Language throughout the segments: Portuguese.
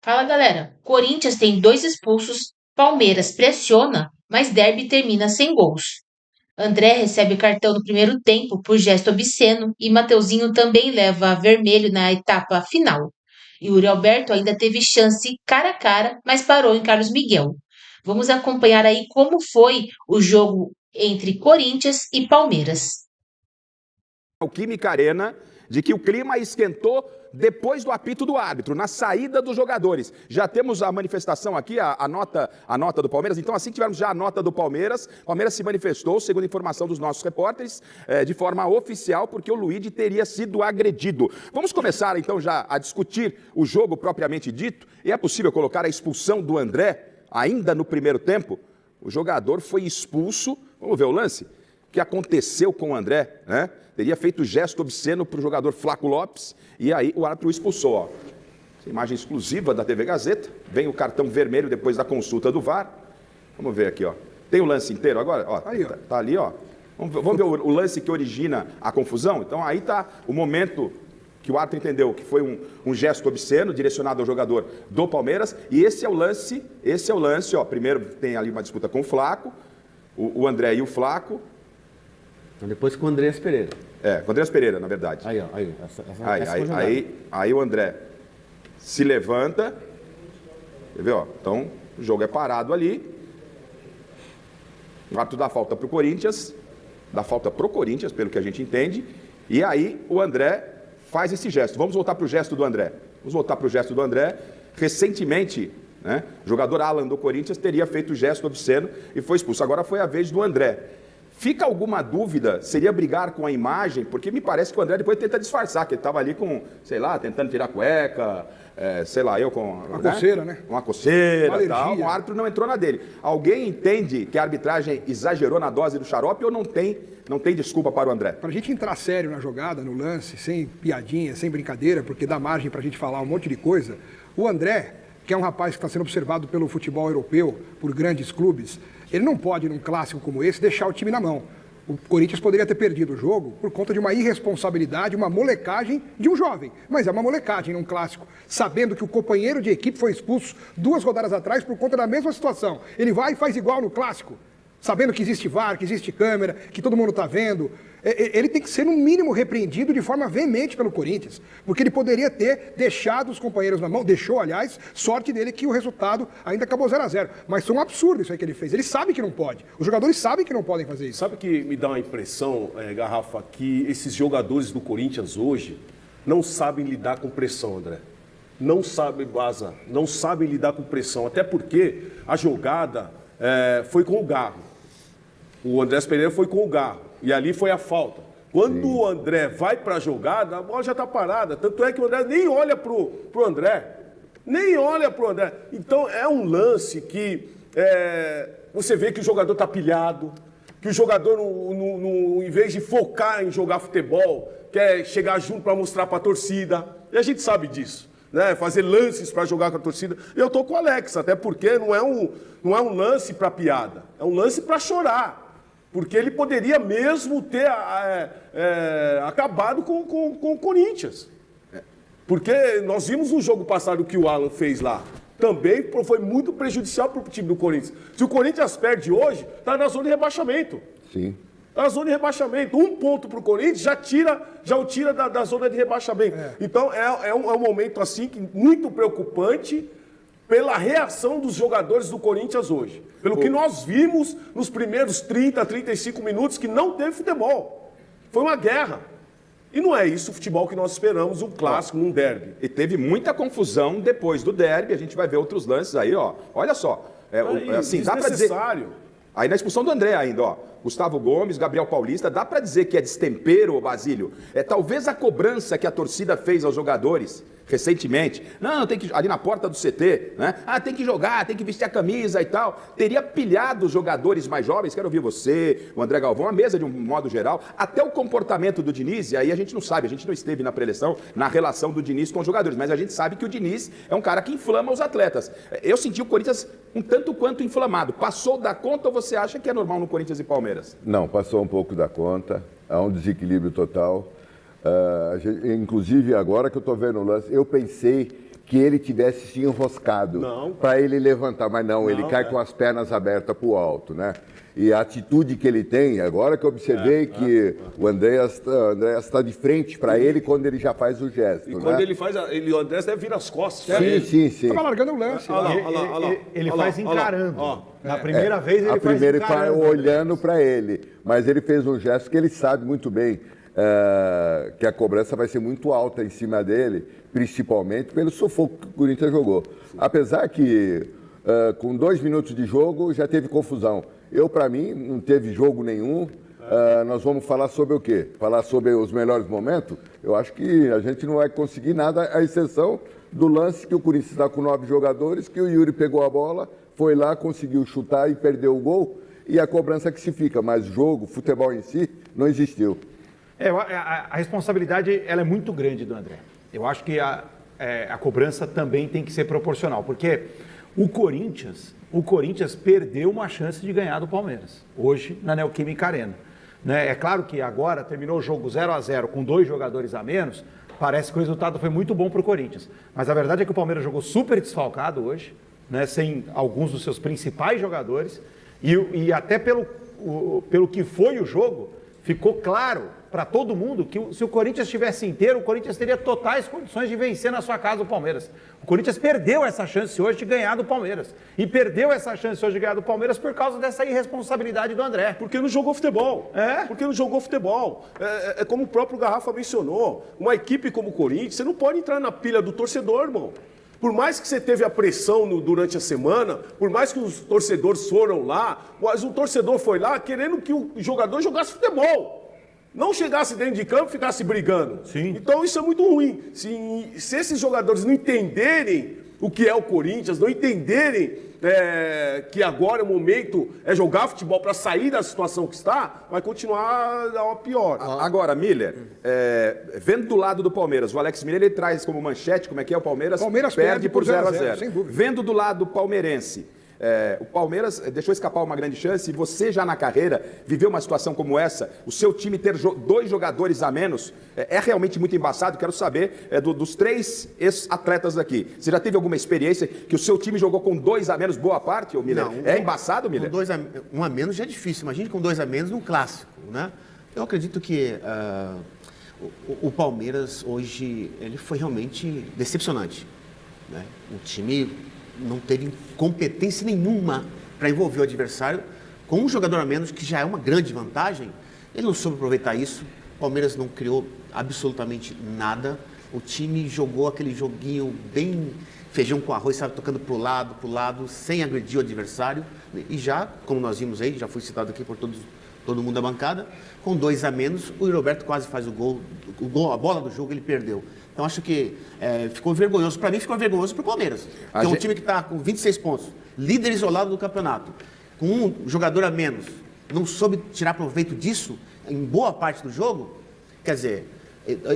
Fala galera, Corinthians tem 2 expulsos, Palmeiras pressiona, mas Derby termina sem gols. André recebe cartão no primeiro tempo por gesto obsceno e Mateuzinho também leva vermelho na etapa final. Yuri Alberto ainda teve chance cara a cara, mas parou em Carlos Miguel. Vamos acompanhar aí como foi o jogo entre Corinthians e Palmeiras. O Química Arena, de que o clima esquentou depois do apito do árbitro, na saída dos jogadores. Já temos a manifestação aqui, a nota do Palmeiras. Então, assim que tivermos já a nota do Palmeiras, o Palmeiras se manifestou, segundo a informação dos nossos repórteres, de forma oficial, porque o Luigi teria sido agredido. Vamos começar, então, já a discutir o jogo propriamente dito. E é possível colocar a expulsão do André, ainda no primeiro tempo? O jogador foi expulso. Vamos ver o lance? O que aconteceu com o André, né? Teria feito gesto obsceno para o jogador Flaco Lopes e aí o árbitro o expulsou. Ó. Essa imagem exclusiva da TV Gazeta. Vem o cartão vermelho depois da consulta do VAR. Vamos ver aqui, ó. Tem o lance inteiro agora? Ó, aí, ó. Tá ali, ó. Vamos ver o lance que origina a confusão? Então aí está o momento que o árbitro entendeu que foi um gesto obsceno direcionado ao jogador do Palmeiras. E esse é o lance, ó. Primeiro tem ali uma disputa com o Flaco, o André e o Flaco. Então, depois com o Andreas Pereira. Com o Andreas Pereira, na verdade. Aí, ó. Aí o André se levanta. Quer ver, ó? Então, o jogo é parado ali. O árbitro dá falta pro Corinthians. Dá falta pro Corinthians, pelo que a gente entende. E aí o André faz esse gesto. Vamos voltar pro gesto do André. Recentemente, né, o jogador Alan do Corinthians teria feito o gesto obsceno e foi expulso. Agora foi a vez do André. Fica alguma dúvida, seria brigar com a imagem? Porque me parece que o André depois tenta disfarçar, que ele estava ali com, sei lá, tentando tirar a cueca, com... Uma coceira, né? Uma coceira e tal. Alergia. O árbitro não entrou na dele. Alguém entende que a arbitragem exagerou na dose do xarope ou não tem desculpa para o André? Para a gente entrar sério na jogada, no lance, sem piadinha, sem brincadeira, porque dá margem para a gente falar um monte de coisa, o André, que é um rapaz que está sendo observado pelo futebol europeu, por grandes clubes, ele não pode, num clássico como esse, deixar o time na mão. O Corinthians poderia ter perdido o jogo por conta de uma irresponsabilidade, uma molecagem de um jovem. Mas é uma molecagem num clássico, sabendo que o companheiro de equipe foi expulso 2 rodadas atrás por conta da mesma situação. Ele vai e faz igual no clássico, sabendo que existe VAR, que existe câmera, que todo mundo está vendo. Ele tem que ser, no mínimo, repreendido de forma veemente pelo Corinthians, porque ele poderia ter deixado os companheiros na mão, deixou, aliás, sorte dele que o resultado ainda acabou 0-0. Mas foi um absurdo isso aí que ele fez. Ele sabe que não pode. Os jogadores sabem que não podem fazer isso. Sabe que me dá uma impressão, Garrafa, que esses jogadores do Corinthians hoje não sabem lidar com pressão, André. Não sabem, Baza, não sabem lidar com pressão. Até porque a jogada foi com o Garro. O Andrés Pereira foi com o Garro. E ali foi a falta. Quando o André vai para a jogada, a bola já está parada. Tanto é que o André nem olha pro André. Nem olha pro André. Então é um lance que você vê que o jogador está pilhado, que o jogador, em vez de focar em jogar futebol, quer chegar junto para mostrar para a torcida. E a gente sabe disso. Né? Fazer lances para jogar com a torcida. Eu estou com o Alex, até porque não é um lance para piada. É um lance para chorar. Porque ele poderia mesmo ter acabado com o Corinthians. Porque nós vimos no jogo passado o que o Alan fez lá. Também foi muito prejudicial para o time do Corinthians. Se o Corinthians perde hoje, está na zona de rebaixamento. Sim. Está na zona de rebaixamento. 1 ponto para o Corinthians já o tira da zona de rebaixamento. Então é um momento assim muito preocupante pela reação dos jogadores do Corinthians hoje. Pelo que nós vimos nos primeiros 30, 35 minutos, que não teve futebol. Foi uma guerra. E não é isso o futebol que nós esperamos, um clássico, num derby. E teve muita confusão depois do derby, a gente vai ver outros lances aí, ó. Olha só. Assim, dá para dizer... Aí na expulsão do André ainda, ó. Gustavo Gomes, Gabriel Paulista, dá para dizer que é destempero, Basílio? Talvez a cobrança que a torcida fez aos jogadores recentemente, não, tem que ali na porta do CT, né? Tem que jogar, tem que vestir a camisa e tal. Teria pilhado os jogadores mais jovens, quero ouvir você, o André Galvão, a mesa de um modo geral, até o comportamento do Diniz, e aí a gente não sabe, a gente não esteve na preleção, na relação do Diniz com os jogadores, mas a gente sabe que o Diniz é um cara que inflama os atletas. Eu senti o Corinthians um tanto quanto inflamado. Passou da conta ou você acha que é normal no Corinthians e Palmeiras? Não, passou um pouco da conta, há um desequilíbrio total. Inclusive, agora que eu estou vendo o lance, eu pensei que ele tivesse se enroscado para ele levantar, mas não, ele cai com as pernas abertas para o alto, né? E a atitude que ele tem, agora que eu observei que o Andréas está de frente para ele quando ele já faz o gesto. E quando ele faz, o Andréas deve vir as costas. Sim. Estava largando o lance. Ele faz encarando. Na primeira vez ele a faz primeira encarando. olhando para ele, mas ele fez um gesto que ele sabe muito bem que a cobrança vai ser muito alta em cima dele, principalmente pelo sufoco que o Corinthians jogou. Apesar que com 2 minutos de jogo já teve confusão. Para mim, não teve jogo nenhum. Nós vamos falar sobre o quê? Falar sobre os melhores momentos? Eu acho que a gente não vai conseguir nada, à exceção do lance que o Corinthians está com 9 jogadores, que o Yuri pegou a bola, foi lá, conseguiu chutar e perdeu o gol, e a cobrança que se fica. Mas jogo, futebol em si, não existiu. A responsabilidade ela é muito grande do André. Eu acho que a cobrança também tem que ser proporcional, porque o Corinthians perdeu uma chance de ganhar do Palmeiras, hoje na Neoquímica Arena. Né? É claro que agora terminou o jogo 0-0 com 2 jogadores a menos, parece que o resultado foi muito bom para o Corinthians. Mas a verdade é que o Palmeiras jogou super desfalcado hoje, né? Sem alguns dos seus principais jogadores, e até pelo que foi o jogo, ficou claro para todo mundo que se o Corinthians estivesse inteiro, o Corinthians teria totais condições de vencer na sua casa o Palmeiras. O Corinthians perdeu essa chance hoje de ganhar do Palmeiras. E perdeu essa chance hoje de ganhar do Palmeiras por causa dessa irresponsabilidade do André. Porque não jogou futebol. Porque não jogou futebol. É como o próprio Garrafa mencionou. Uma equipe como o Corinthians, você não pode entrar na pilha do torcedor, irmão. Por mais que você teve a pressão durante a semana, por mais que os torcedores foram lá, mas o torcedor foi lá querendo que o jogador jogasse futebol. Não chegasse dentro de campo e ficasse brigando. Sim. Então isso é muito ruim. Se esses jogadores não entenderem o que é o Corinthians, não entenderem que agora o momento é jogar futebol para sair da situação que está, vai continuar a pior. Agora, Miller, vendo do lado do Palmeiras, o Alex Miller ele traz como manchete, como é que é o Palmeiras? Palmeiras perde por 0-0, sem dúvida. Vendo do lado palmeirense, o Palmeiras deixou escapar uma grande chance e você já na carreira viveu uma situação como essa, o seu time ter 2 jogadores a menos, é realmente muito embaçado. Quero saber dos 3 ex-atletas aqui. Você já teve alguma experiência que o seu time jogou com 2 a menos boa parte, Miller? Não, é embaçado, Miller? Com 1 a menos já é difícil. Imagine com 2 a menos num clássico, né? Eu acredito que o Palmeiras hoje ele foi realmente decepcionante, né? O time não teve competência nenhuma para envolver o adversário. Com um jogador a menos, que já é uma grande vantagem, ele não soube aproveitar isso. O Palmeiras não criou absolutamente nada. O time jogou aquele joguinho bem feijão com arroz, sabe, tocando para o lado, sem agredir o adversário. E já, como nós vimos aí, já foi citado aqui por todo mundo da bancada, com 2 a menos, o Roberto quase faz o gol, a bola do jogo ele perdeu. Então, acho que ficou vergonhoso. Para mim, ficou vergonhoso para o Palmeiras. Que é um time que está com 26 pontos, líder isolado do campeonato, com um jogador a menos, não soube tirar proveito disso em boa parte do jogo. Quer dizer,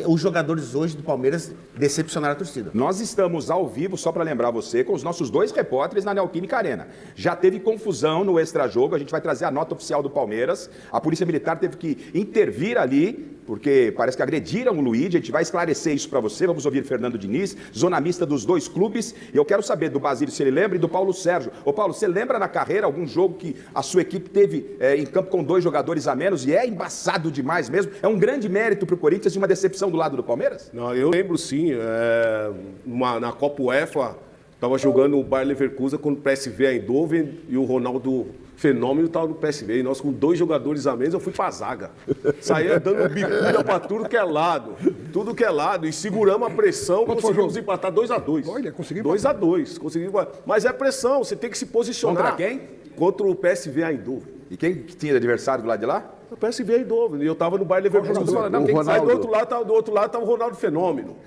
os jogadores hoje do Palmeiras decepcionaram a torcida. Nós estamos ao vivo, só para lembrar você, com os nossos 2 repórteres na Neoquímica Arena. Já teve confusão no extrajogo, a gente vai trazer a nota oficial do Palmeiras. A Polícia Militar teve que intervir ali, porque parece que agrediram o Luigi. A gente vai esclarecer isso para você. Vamos ouvir Fernando Diniz, zona mista dos 2 clubes. E eu quero saber do Basílio se ele lembra e do Paulo Sérgio. Ô Paulo, você lembra na carreira algum jogo que a sua equipe teve em campo com 2 jogadores a menos? E é embaçado demais mesmo. É um grande mérito para o Corinthians e uma decepção do lado do Palmeiras? Não, eu lembro sim. Na Copa UEFA, estava jogando o Bayer Leverkusen com o PSV Eindhoven e o Ronaldo Fenômeno estava no PSV. E nós com 2 jogadores a menos, eu fui para a zaga. Saía dando bicuda para tudo que é lado. Tudo que é lado. E seguramos a pressão, conseguimos empatar 2-2. Olha, conseguiu 2-2. Mas é pressão, você tem que se posicionar. Contra quem? Contra o PSV Eindhoven. E quem que tinha adversário do lado de lá? O PSV Eindhoven. E eu estava no Bayer Leverkusen. Aí do outro lado estava o Ronaldo Fenômeno.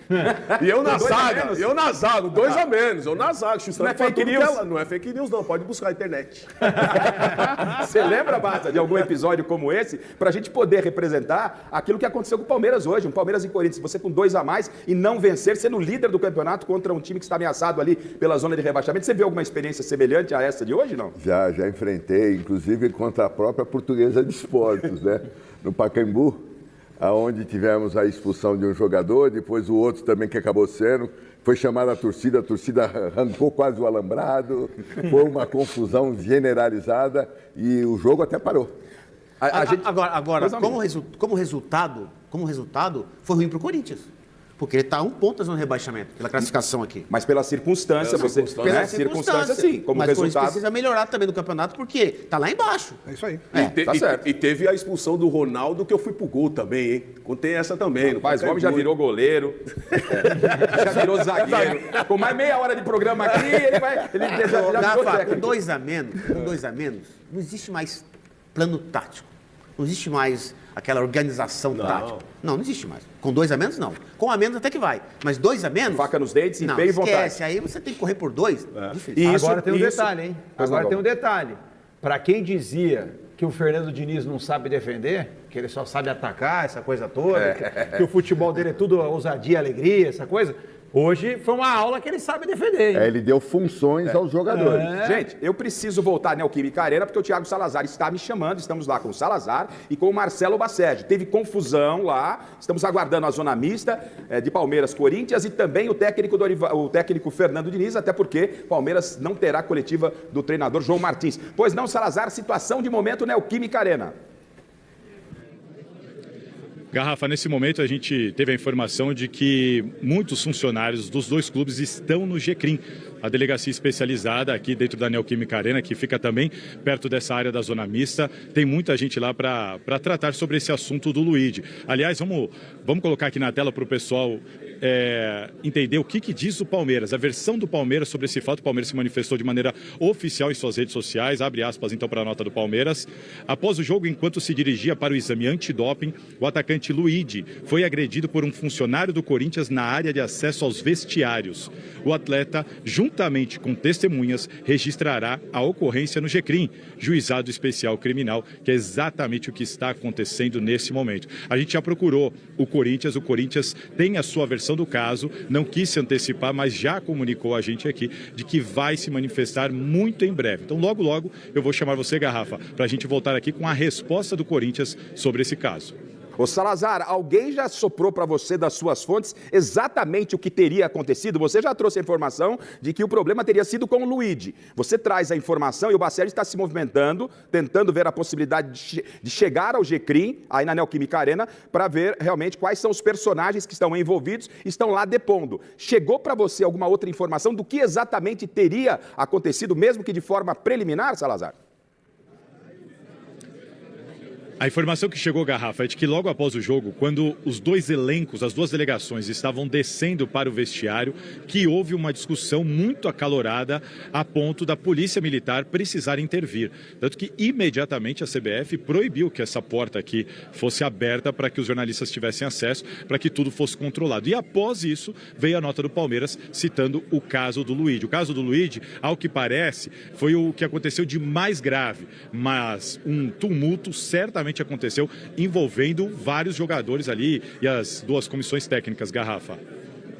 E eu na zaga. 2 a menos. Eu na zaga. Não é fake news? Não é fake news, não. Pode buscar na internet. Você lembra, Baza, de algum episódio como esse? Para a gente poder representar aquilo que aconteceu com o Palmeiras hoje. Um Palmeiras e Corinthians. Você com 2 a mais e não vencer, sendo líder do campeonato contra um time que está ameaçado ali pela zona de rebaixamento. Você viu alguma experiência semelhante a essa de hoje, não? Já enfrentei, inclusive contra a própria Portuguesa de Esportes, né? No Pacaembu, aonde tivemos a expulsão de um jogador, depois o outro também que acabou sendo, foi chamada a torcida arrancou quase o alambrado, foi uma confusão generalizada e o jogo até parou. Agora como resultado, foi ruim para o Corinthians. Porque ele está a 1 ponto na zona de rebaixamento, pela classificação aqui. Mas pela circunstância, Pela circunstância, sim. Como mas resultado... o Corinthians precisa melhorar também no campeonato, porque está lá embaixo. É isso aí. Tá certo. E teve a expulsão do Ronaldo, que eu fui pro gol também, hein? Contei essa também. Mas o homem já virou goleiro, já virou zagueiro. Com mais meia hora de programa aqui, ele já virou técnico. Com 2 a menos, não existe mais plano tático. Não existe mais aquela organização tática. Não existe mais. Com 2 a menos, não. Com a menos até que vai. Mas 2 a menos... Faca nos dentes e não, bem esquece. vontade. Aí você tem que correr por 2. E Agora tem um detalhe, hein? Agora tem um detalhe. Para quem dizia que o Fernando Diniz não sabe defender, que ele só sabe atacar, essa coisa toda, que o futebol dele é tudo ousadia, alegria, essa coisa... Hoje foi uma aula que ele sabe defender. Ele deu funções aos jogadores. Gente, eu preciso voltar à Neoquímica Arena porque o Thiago Salazar está me chamando. Estamos lá com o Salazar e com o Marcelo Bassege. Teve confusão lá. Estamos aguardando a zona mista de Palmeiras-Corinthians e também o técnico Fernando Diniz, até porque Palmeiras não terá coletiva do treinador João Martins. Pois não, Salazar, situação de momento Neoquímica Arena. Garrafa, nesse momento a gente teve a informação de que muitos funcionários dos 2 clubes estão no GCRIM, a delegacia especializada aqui dentro da Neoquímica Arena, que fica também perto dessa área da zona mista. Tem muita gente lá para tratar sobre esse assunto do Luigi. Aliás, vamos colocar aqui na tela para o pessoal entender o que diz o Palmeiras, a versão do Palmeiras sobre esse fato. O Palmeiras se manifestou de maneira oficial em suas redes sociais, abre aspas então para a nota do Palmeiras. Após o jogo, enquanto se dirigia para o exame antidoping, o atacante Luigi foi agredido por um funcionário do Corinthians na área de acesso aos vestiários. O atleta, juntamente com testemunhas, registrará a ocorrência no GCRIM, Juizado Especial Criminal, que é exatamente o que está acontecendo nesse momento. A gente já procurou o Corinthians tem a sua versão do caso, não quis se antecipar, mas já comunicou a gente aqui de que vai se manifestar muito em breve. Então, logo, logo, eu vou chamar você, Garrafa, para a gente voltar aqui com a resposta do Corinthians sobre esse caso. Ô Salazar, alguém já soprou para você das suas fontes exatamente o que teria acontecido? Você já trouxe a informação de que o problema teria sido com o Luigi. Você traz a informação e o Bassege está se movimentando, tentando ver a possibilidade de chegar ao GCRIM, aí na Neoquímica Arena, para ver realmente quais são os personagens que estão envolvidos e estão lá depondo. Chegou para você alguma outra informação do que exatamente teria acontecido, mesmo que de forma preliminar, Salazar? A informação que chegou, Garrafa, é de que logo após o jogo, quando os 2 elencos, as 2 delegações estavam descendo para o vestiário, que houve uma discussão muito acalorada a ponto da Polícia Militar precisar intervir. Tanto que imediatamente a CBF proibiu que essa porta aqui fosse aberta para que os jornalistas tivessem acesso, para que tudo fosse controlado. E após isso, veio a nota do Palmeiras citando o caso do Luigi. O caso do Luigi, ao que parece, foi o que aconteceu de mais grave, mas um tumulto certamente aconteceu envolvendo vários jogadores ali e as 2 comissões técnicas, Garrafa.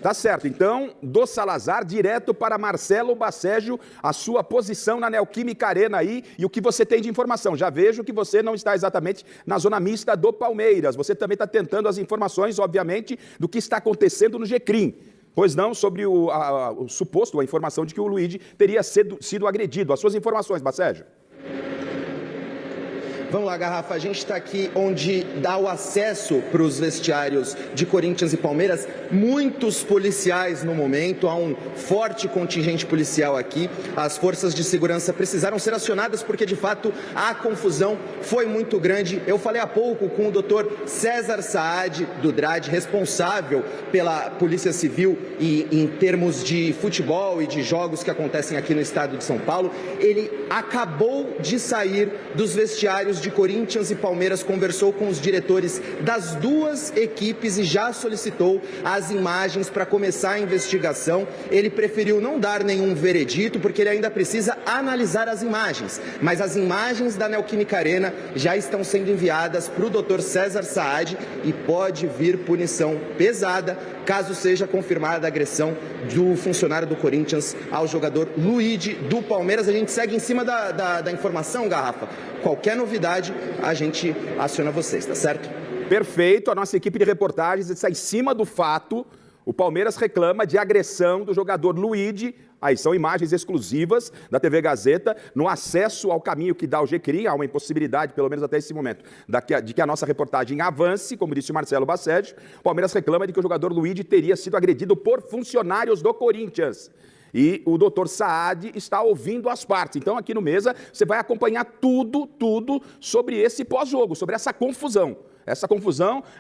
Tá certo, então, do Salazar direto para Marcelo Bassege, a sua posição na Neoquímica Arena aí e o que você tem de informação. Já vejo que você não está exatamente na zona mista do Palmeiras, você também está tentando as informações, obviamente, do que está acontecendo no GCRIM. Pois não, sobre o suposto, a informação de que o Luigi teria sido agredido. As suas informações, Bassege. Vamos lá, Garrafa, a gente está aqui onde dá o acesso para os vestiários de Corinthians e Palmeiras. Muitos policiais no momento, há um forte contingente policial aqui. As forças de segurança precisaram ser acionadas porque, de fato, a confusão foi muito grande. Eu falei há pouco com o doutor César Saad, do DRAD, responsável pela Polícia Civil e em termos de futebol e de jogos que acontecem aqui no estado de São Paulo. Ele acabou de sair dos vestiários de Corinthians e Palmeiras, conversou com os diretores das 2 equipes e já solicitou as imagens para começar a investigação. Ele preferiu não dar nenhum veredito porque ele ainda precisa analisar as imagens, mas as imagens da Neoquímica Arena já estão sendo enviadas para o Dr. César Saad e pode vir punição pesada caso seja confirmada a agressão do funcionário do Corinthians ao jogador Luigi do Palmeiras. A gente segue em cima da informação, Garrafa. Qualquer novidade, a gente aciona vocês, tá certo? Perfeito, a nossa equipe de reportagens está em cima do fato. O Palmeiras reclama de agressão do jogador Luigi. Aí são imagens exclusivas da TV Gazeta no acesso ao caminho que dá ao Jequirim. Há uma impossibilidade, pelo menos até esse momento, de que a nossa reportagem avance, como disse o Marcelo Bassédio. O Palmeiras reclama de que o jogador Luigi teria sido agredido por funcionários do Corinthians. E o doutor Saad está ouvindo as partes. Então, aqui no Mesa, você vai acompanhar tudo sobre esse pós-jogo, sobre essa confusão.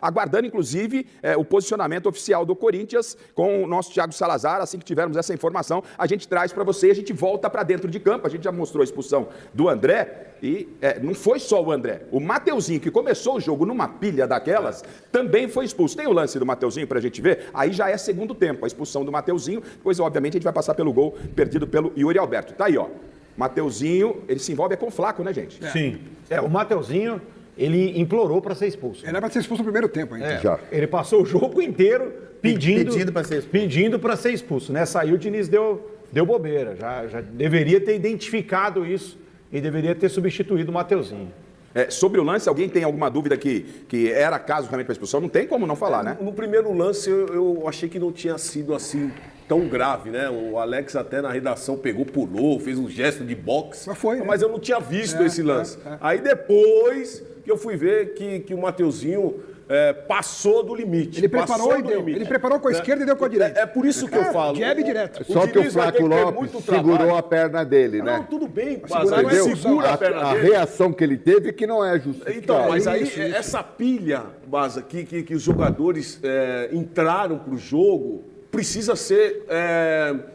Aguardando, inclusive, o posicionamento oficial do Corinthians com o nosso Thiago Salazar. Assim que tivermos essa informação, a gente traz para você e a gente volta para dentro de campo. A gente já mostrou a expulsão do André e não foi só o André. O Mateuzinho, que começou o jogo numa pilha daquelas, também foi expulso. Tem o lance do Mateuzinho para a gente ver? Aí já é segundo tempo, a expulsão do Mateuzinho. Depois, obviamente, a gente vai passar pelo gol perdido pelo Yuri Alberto. Tá aí, ó. Mateuzinho, ele se envolve com o Flaco, né, gente? Sim. O Mateuzinho... Ele implorou para ser expulso. Ele era para ser expulso no primeiro tempo ainda. Já. Ele passou o jogo inteiro pedindo para ser expulso. Nessa aí o Diniz deu bobeira. Já deveria ter identificado isso e deveria ter substituído o Mateuzinho. Sobre o lance, alguém tem alguma dúvida que era caso realmente para expulsão? Não tem como não falar, né? No primeiro lance eu achei que não tinha sido assim tão grave, né? O Alex até na redação pulou, fez um gesto de boxe. Mas foi, né? Mas eu não tinha visto esse lance. Aí depois que eu fui ver que o Mateuzinho passou do limite. Ele preparou e deu. Ele preparou com a esquerda e deu com a direita. É por isso que eu falo. Jab direto. Só que o Flaco Lopes segurou a perna dele, né? Não, tudo bem, mas ele segura a perna dele. A reação que ele teve que não é justificada. Então, mas aí essa pilha, Baza, que os jogadores entraram para o jogo, precisa ser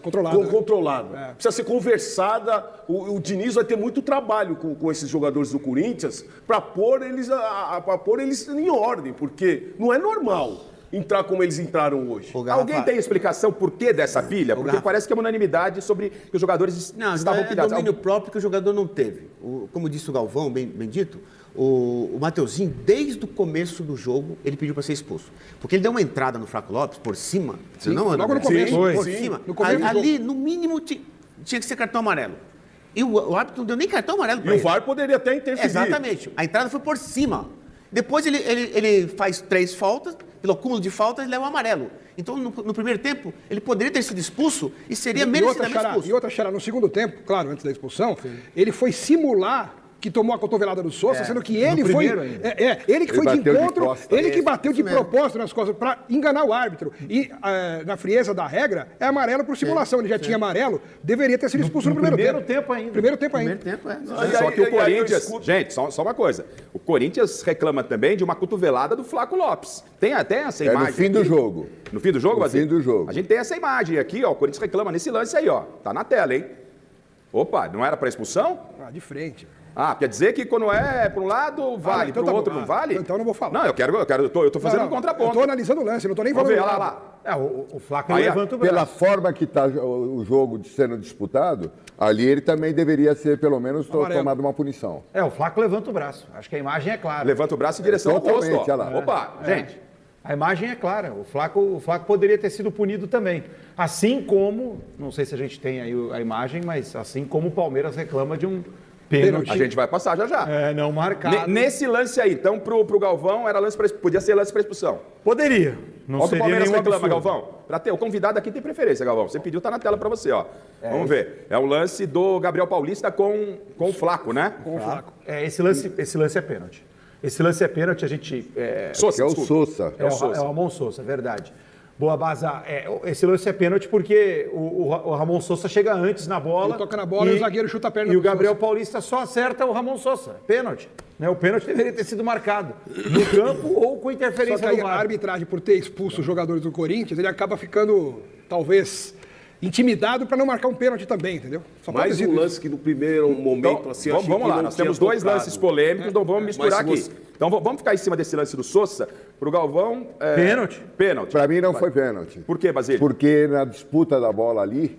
controlada. Precisa ser conversada. O Diniz vai ter muito trabalho com esses jogadores do Corinthians para pôr eles em ordem, porque não é normal entrar como eles entraram hoje. Alguém tem explicação por que dessa pilha? Porque parece que é uma unanimidade sobre que os jogadores estavam pilhados. É domínio próprio que o jogador não teve. Como disse o Galvão, bem dito, o Mateuzinho, desde o começo do jogo, ele pediu para ser expulso. Porque ele deu uma entrada no Flaco Lopes por cima. Sim, logo no começo. Por cima. Ali, no mínimo, tinha que ser cartão amarelo. E o árbitro não deu nem cartão amarelo para ele. E o VAR poderia até interferir. Exatamente. A entrada foi por cima. Depois ele faz 3 faltas, pelo acúmulo de faltas, ele leva o amarelo. Então, no primeiro tempo, ele poderia ter sido expulso e seria merecidamente expulso. E outra, Xará, no segundo tempo, claro, antes da expulsão, ele foi simular que tomou a cotovelada do Sousa, sendo que ele foi... ele que foi de encontro, ele que bateu de propósito nas costas para enganar o árbitro. E na frieza da regra, é amarelo por simulação. Ele já tinha amarelo, deveria ter sido expulso no primeiro tempo ainda. Primeiro tempo, Só que o Corinthians... Gente, só uma coisa. O Corinthians reclama também de uma cotovelada do Flaco Lopes. Tem até essa imagem. No fim do jogo. No fim do jogo, Basílio? No fim do jogo. A gente tem essa imagem aqui, ó. O Corinthians reclama nesse lance aí, ó. Tá na tela, hein? Opa, não era para expulsão? De frente. Quer dizer que quando é para um lado, vale, para o outro não vale? Então eu não vou falar. Não, eu tô fazendo um contraponto. Eu tô analisando o lance, não tô nem falando lá. O Flaco levanta o braço. Pela forma que está o jogo sendo disputado, ali ele também deveria ser, pelo menos, tomado uma punição. O Flaco levanta o braço. Acho que a imagem é clara. Levanta o braço em direção ao rosto. Opa, gente. A imagem é clara. O Flaco poderia ter sido punido também. Assim como, não sei se a gente tem aí a imagem, mas assim como o Palmeiras reclama de um pênalti. A gente vai passar já. Não marcado. Nesse lance aí, então, pro Galvão, podia ser lance para expulsão. Poderia. Não seria Palmeiras nenhum reclama, absurdo. Galvão. O convidado aqui tem preferência, Galvão. Você pediu, tá na tela para você, ó. Vamos ver. É o lance do Gabriel Paulista com o Flaco, né? Com o Flaco. Esse lance é pênalti. Esse lance é pênalti, a gente... Sousa. É o Ramon Sousa, verdade. Boa, Baza. Esse lance é pênalti porque o Ramon Sousa chega antes na bola. Ele toca na bola e o zagueiro chuta a perna. E o Gabriel Paulista só acerta o Ramon Sousa. Pênalti. O pênalti deveria ter sido marcado no campo ou com interferência Só que aí do VAR. a arbitragem, por ter expulso os jogadores do Corinthians, ele acaba ficando, talvez, intimidado para não marcar um pênalti também, entendeu? Mais um lance que no primeiro momento, assim, vamos lá, nós temos dois lances polêmicos, então vamos misturar aqui. Então vamos ficar em cima desse lance do Sousa, pro Galvão... Pênalti. Pênalti. Para mim não foi pênalti. Por quê, Basílio? Porque na disputa da bola ali,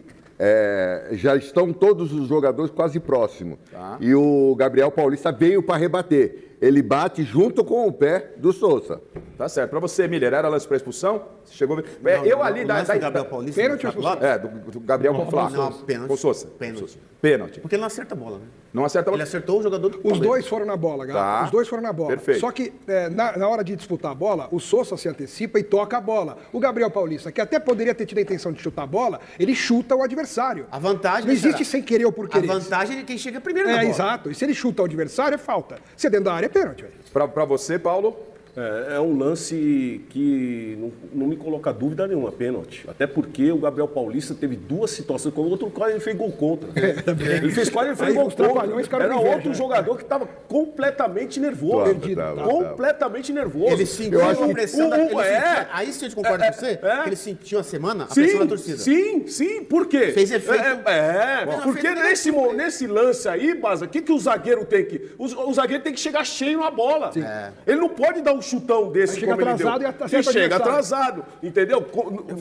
já estão todos os jogadores quase próximos. E o Gabriel Paulista veio para rebater. ele bate junto com o pé do Sousa. Tá certo. Para você, Miller, era lance para expulsão? Você chegou a ver? Eu ali... O lance do Gabriel Paulista... Pênalti ou expulsão? do Gabriel com o Flávio. Não, pênalti. Com o Sousa. Pênalti. Porque ele não acerta a bola, né? Não acerta a bola. Ele acertou o jogador do Os Palmeiras. dois foram na bola, galera. Tá. Os dois foram na bola. Perfeito. Só que na hora de disputar a bola, o Sousa se antecipa e toca a bola. O Gabriel Paulista, que até poderia ter tido a intenção de chutar a bola, ele chuta o adversário. A vantagem... Não existe sem querer ou por querer. A vantagem é de quem chega primeiro na bola. Exato. E se ele chuta o adversário, é falta. Se é dentro da área, é pênalti. Para você, Paulo? É um lance que não me coloca dúvida nenhuma, pênalti. Até porque o Gabriel Paulista teve duas situações, com o outro quase ele fez gol contra. Ele fez quase, ele fez Aí gol os trapalhões contra. ficaram Era com inveja, outro né? jogador que estava completamente nervoso. Completamente nervoso. Ele sentiu a pressão da... Aí sim eu concordo com você, que ele sentiu a semana a pressão da torcida. Sim. Por quê? Fez efeito. Porque nesse lance aí, Baza, o que o zagueiro tem que... O zagueiro tem que chegar cheio na bola. Ele não pode dar um chutão desse chega como ele atrasado deu. e acerta o chega adversário. atrasado, entendeu?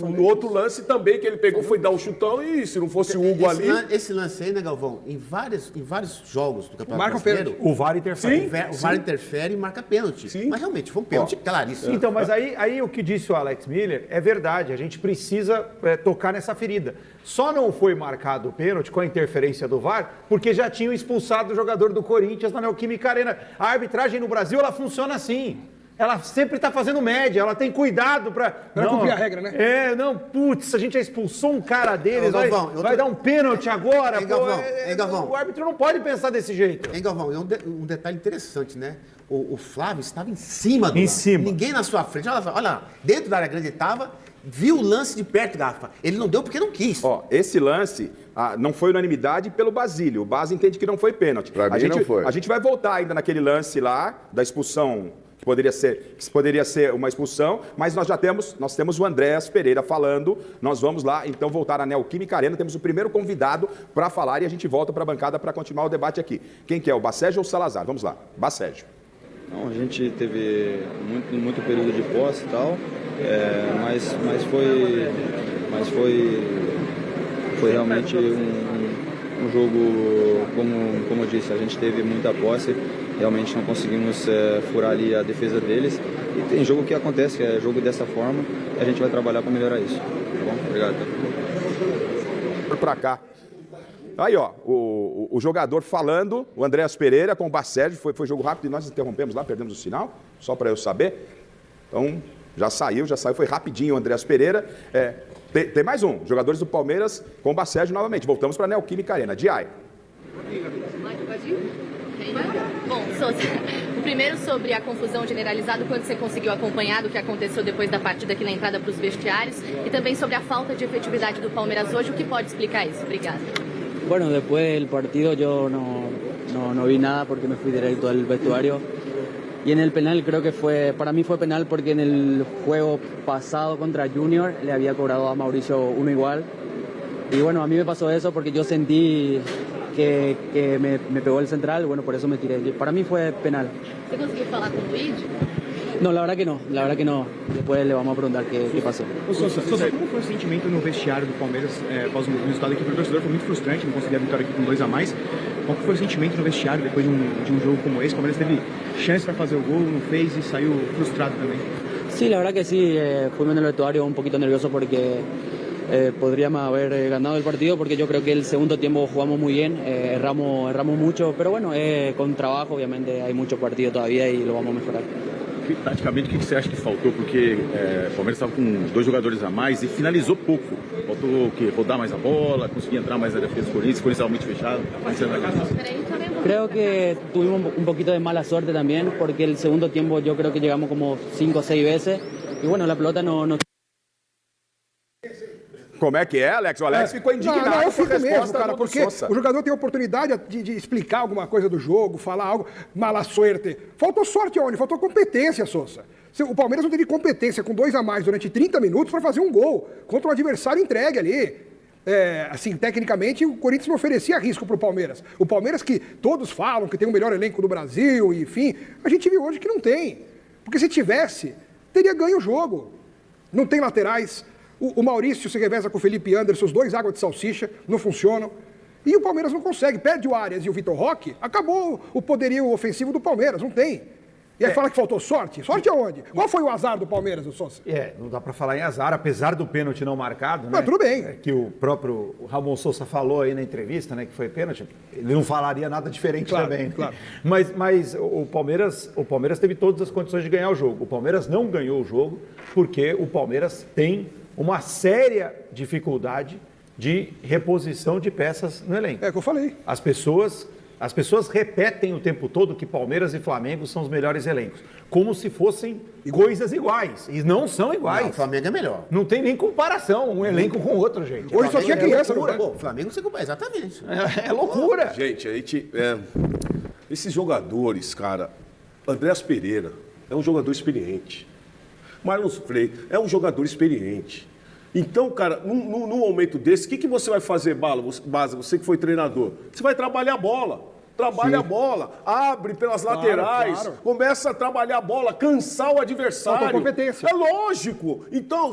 No outro lance também que ele pegou foi dar um chutão e se não fosse o Hugo ali... Esse lance aí, né, Galvão? Em vários jogos do Campeonato Marca Brasileiro... O VAR interfere. O VAR interfere e marca pênalti. Sim. Mas realmente, foi um pênalti claríssimo. Então, mas aí o que disse o Alex Miller é verdade. A gente precisa tocar nessa ferida. Só não foi marcado o pênalti com a interferência do VAR porque já tinham expulsado o jogador do Corinthians na Neoquímica Arena. A arbitragem no Brasil, ela funciona assim. Ela sempre está fazendo média, ela tem cuidado para... Não cumprir a regra, né? A gente já expulsou um cara deles, Galvão, vai dar um pênalti agora. Galvão. O árbitro não pode pensar desse jeito. Hein, Galvão? Um detalhe interessante, né? O Flávio estava em cima do Em lance. cima. Ninguém na sua frente. Olha, dentro da área grande ele estava, viu o lance de perto, Garrafa. Ele não deu porque não quis. Esse lance não foi unanimidade pelo Basílio. O Bas entende que não foi pênalti. Pra mim não foi. A gente vai voltar ainda naquele lance lá da expulsão, que poderia ser uma expulsão, mas nós temos o Andréas Pereira falando. Nós vamos lá, então, voltar na Neoquímica Arena. Temos o primeiro convidado para falar e a gente volta para a bancada para continuar o debate aqui. Quem que é, o Bacégio ou o Salazar? Vamos lá, Bacégio. Não, a gente teve muito período de posse e tal, mas foi realmente um jogo, como eu disse, a gente teve muita posse, realmente não conseguimos furar ali a defesa deles. E tem jogo que acontece, que é jogo dessa forma, e a gente vai trabalhar para melhorar isso. Tá bom? Obrigado. Para cá. Aí, ó, o jogador falando, o Andréas Pereira com o Bacégio, foi jogo rápido e nós interrompemos lá, perdemos o sinal, só para eu saber. Então, já saiu, foi rapidinho o Andréas Pereira. Tem mais um, jogadores do Palmeiras com o Bacégio novamente. Voltamos para a Neoquímica Arena. Diai. Bom, Sousa, o primeiro sobre a confusão generalizada, quando você conseguiu acompanhar o que aconteceu depois da partida aqui na entrada para os vestiários, e também sobre a falta de efetividade do Palmeiras hoje, o que pode explicar isso? Obrigada. Bueno, después del partido yo no vi nada porque me fui directo al vestuario. Y en el penal creo que para mí fue penal porque en el juego pasado contra Junior le había cobrado a Mauricio uno igual. Y bueno, a mí me pasó eso porque yo sentí que me pegó el central, bueno, por eso me tiré. Para mí fue penal. ¿Você conseguiu falar com o Luigi? No, la verdad que no. Después le vamos a preguntar qué pasó. Sousa, como foi o sentimento no vestiário do Palmeiras após o resultado aqui? Para o torcedor foi muito frustrante, não conseguir a vitória aqui com 2 a mais. Qual foi o sentimento no vestiário depois de um jogo como esse? O Palmeiras teve chance para fazer o gol, não fez y salió frustrado también. Sí, la verdad que sí, fuimos en el vestuario un poquito nervioso porque podríamos haber ganado el partido porque yo creo que el segundo tiempo jugamos muy bien, erramos mucho, pero bueno, con trabajo obviamente hay mucho partido todavía y lo vamos a mejorar. Taticamente, o que você acha que faltou? Porque o Palmeiras estava com 2 jogadores a mais e finalizou pouco. Faltou o quê? Rodar mais a bola, conseguir entrar mais na defesa do Corinthians, o Corinthians estava muito fechado. Creo que tuvimos un poquito de mala suerte también porque el segundo tiempo yo creo que llegamos como 5 o 6 veces y bueno, la pelota no... Como é que é, Alex? O Alex ficou indignado eu com a fico resposta mesmo, cara, do porque Sousa. o jogador tem a oportunidade de explicar alguma coisa do jogo, falar algo, mala suerte. Faltou sorte onde? Faltou competência, Sousa. O Palmeiras não teve competência com 2 a mais durante 30 minutos para fazer um gol contra um adversário entregue ali. Assim, tecnicamente, o Corinthians não oferecia risco para o Palmeiras. O Palmeiras que todos falam que tem o melhor elenco do Brasil, enfim, a gente viu hoje que não tem. Porque se tivesse, teria ganho o jogo. Não tem laterais. O Maurício se reveza com o Felipe Anderson, os 2 água de salsicha, não funcionam. E o Palmeiras não consegue. Perde o Arias e o Vitor Roque, acabou o poderio ofensivo do Palmeiras, não tem. E aí fala que faltou sorte? Sorte aonde? Qual foi o azar do Palmeiras, o Sousa? Não dá para falar em azar, apesar do pênalti não marcado, né? Mas tudo bem. Que o próprio Ramon Sousa falou aí na entrevista, né, que foi pênalti. Ele não falaria nada diferente também. Claro. Mas o Palmeiras teve todas as condições de ganhar o jogo. O Palmeiras não ganhou o jogo porque o Palmeiras tem uma séria dificuldade de reposição de peças no elenco. É o que eu falei. As pessoas repetem o tempo todo que Palmeiras e Flamengo são os melhores elencos, como se fossem coisas iguais. E não são iguais. Não, o Flamengo é melhor. Não tem nem comparação um elenco com o outro, gente. Hoje só tinha criança, não é? O Flamengo não se compara, exatamente. É loucura. Gente, esses jogadores, cara, Andréas Pereira é um jogador experiente. Marlon Frey é um jogador experiente. Então, cara, num momento desse, o que você vai fazer, Baza, você que foi treinador? Você vai trabalhar a bola. Trabalha a bola, abre pelas laterais, começa a trabalhar a bola, cansar o adversário. Falta competência. É lógico. Então,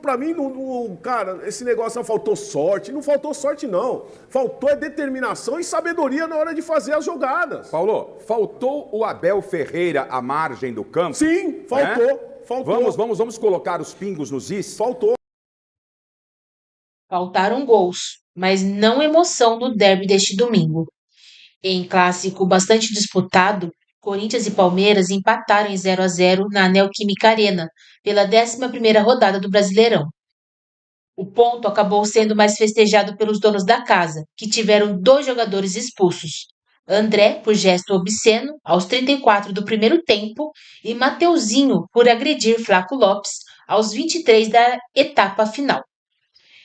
pra mim, cara, esse negócio não faltou sorte. Não faltou sorte, não. Faltou determinação e sabedoria na hora de fazer as jogadas. Paulo, faltou o Abel Ferreira à margem do campo? Sim, faltou. Faltou. Vamos colocar os pingos nos is? Faltou. Faltaram gols, mas não emoção no derby deste domingo. Em clássico bastante disputado, Corinthians e Palmeiras empataram em 0-0 na Neoquímica Arena, pela 11ª rodada do Brasileirão. O ponto acabou sendo mais festejado pelos donos da casa, que tiveram 2 jogadores expulsos. André, por gesto obsceno, aos 34 do primeiro tempo, e Mateuzinho, por agredir Flaco Lopes, aos 23 da etapa final.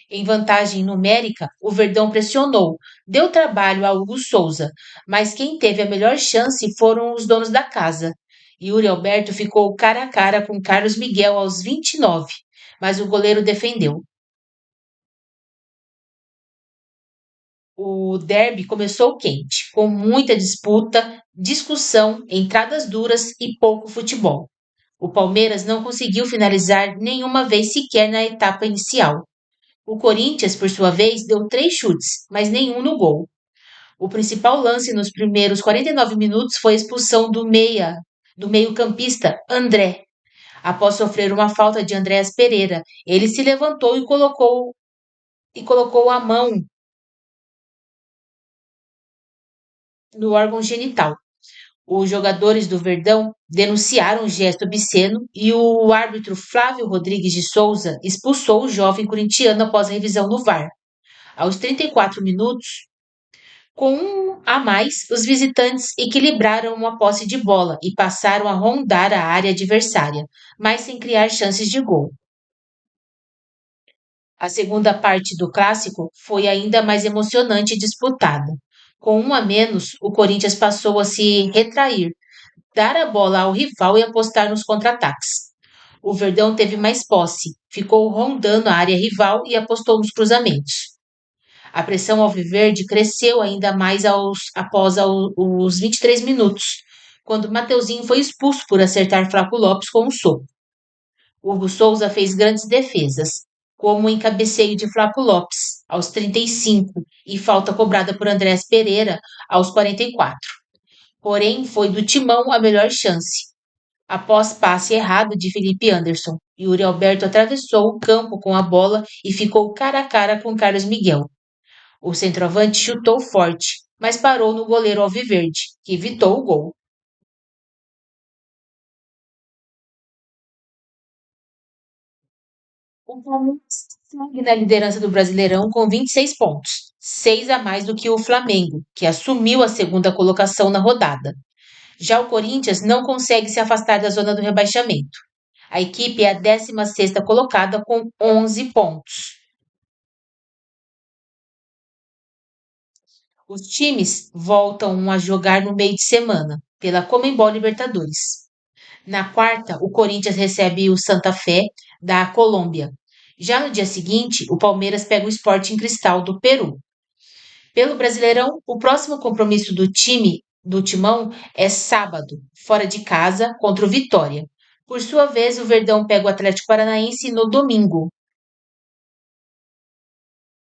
Em vantagem numérica, o Verdão pressionou, deu trabalho a Hugo Souza, mas quem teve a melhor chance foram os donos da casa. Yuri Alberto ficou cara a cara com Carlos Miguel aos 29, mas o goleiro defendeu. O derby começou quente, com muita disputa, discussão, entradas duras e pouco futebol. O Palmeiras não conseguiu finalizar nenhuma vez sequer na etapa inicial. O Corinthians, por sua vez, deu 3 chutes, mas nenhum no gol. O principal lance nos primeiros 49 minutos foi a expulsão do meio-campista André. Após sofrer uma falta de Andréas Pereira, ele se levantou e colocou a mão no órgão genital. Os jogadores do Verdão denunciaram o gesto obsceno e o árbitro Flávio Rodrigues de Souza expulsou o jovem corintiano após a revisão no VAR. Aos 34 minutos, com 1 a mais, os visitantes equilibraram uma posse de bola e passaram a rondar a área adversária, mas sem criar chances de gol. A segunda parte do clássico foi ainda mais emocionante e disputada. Com 1 a menos, o Corinthians passou a se retrair, dar a bola ao rival e apostar nos contra-ataques. O Verdão teve mais posse, ficou rondando a área rival e apostou nos cruzamentos. A pressão alviverde cresceu ainda mais após os 23 minutos, quando Mateuzinho foi expulso por acertar Flaco Lopes com um soco. Hugo Souza fez grandes defesas, como em cabeceio de Flaco Lopes, aos 35, e falta cobrada por Andréas Pereira, aos 44. Porém, foi do Timão a melhor chance. Após passe errado de Felipe Anderson, Yuri Alberto atravessou o campo com a bola e ficou cara a cara com Carlos Miguel. O centroavante chutou forte, mas parou no goleiro alviverde, que evitou o gol. O Palmeiras segue na liderança do Brasileirão com 26 pontos, 6 a mais do que o Flamengo, que assumiu a segunda colocação na rodada. Já o Corinthians não consegue se afastar da zona do rebaixamento. A equipe é a 16ª colocada com 11 pontos. Os times voltam a jogar no meio de semana, pela Conmebol Libertadores. Na quarta, o Corinthians recebe o Santa Fé, da Colômbia. Já no dia seguinte, o Palmeiras pega o Sporting Cristal, do Peru. Pelo Brasileirão, o próximo compromisso do Timão é sábado, fora de casa, contra o Vitória. Por sua vez, o Verdão pega o Atlético Paranaense no domingo,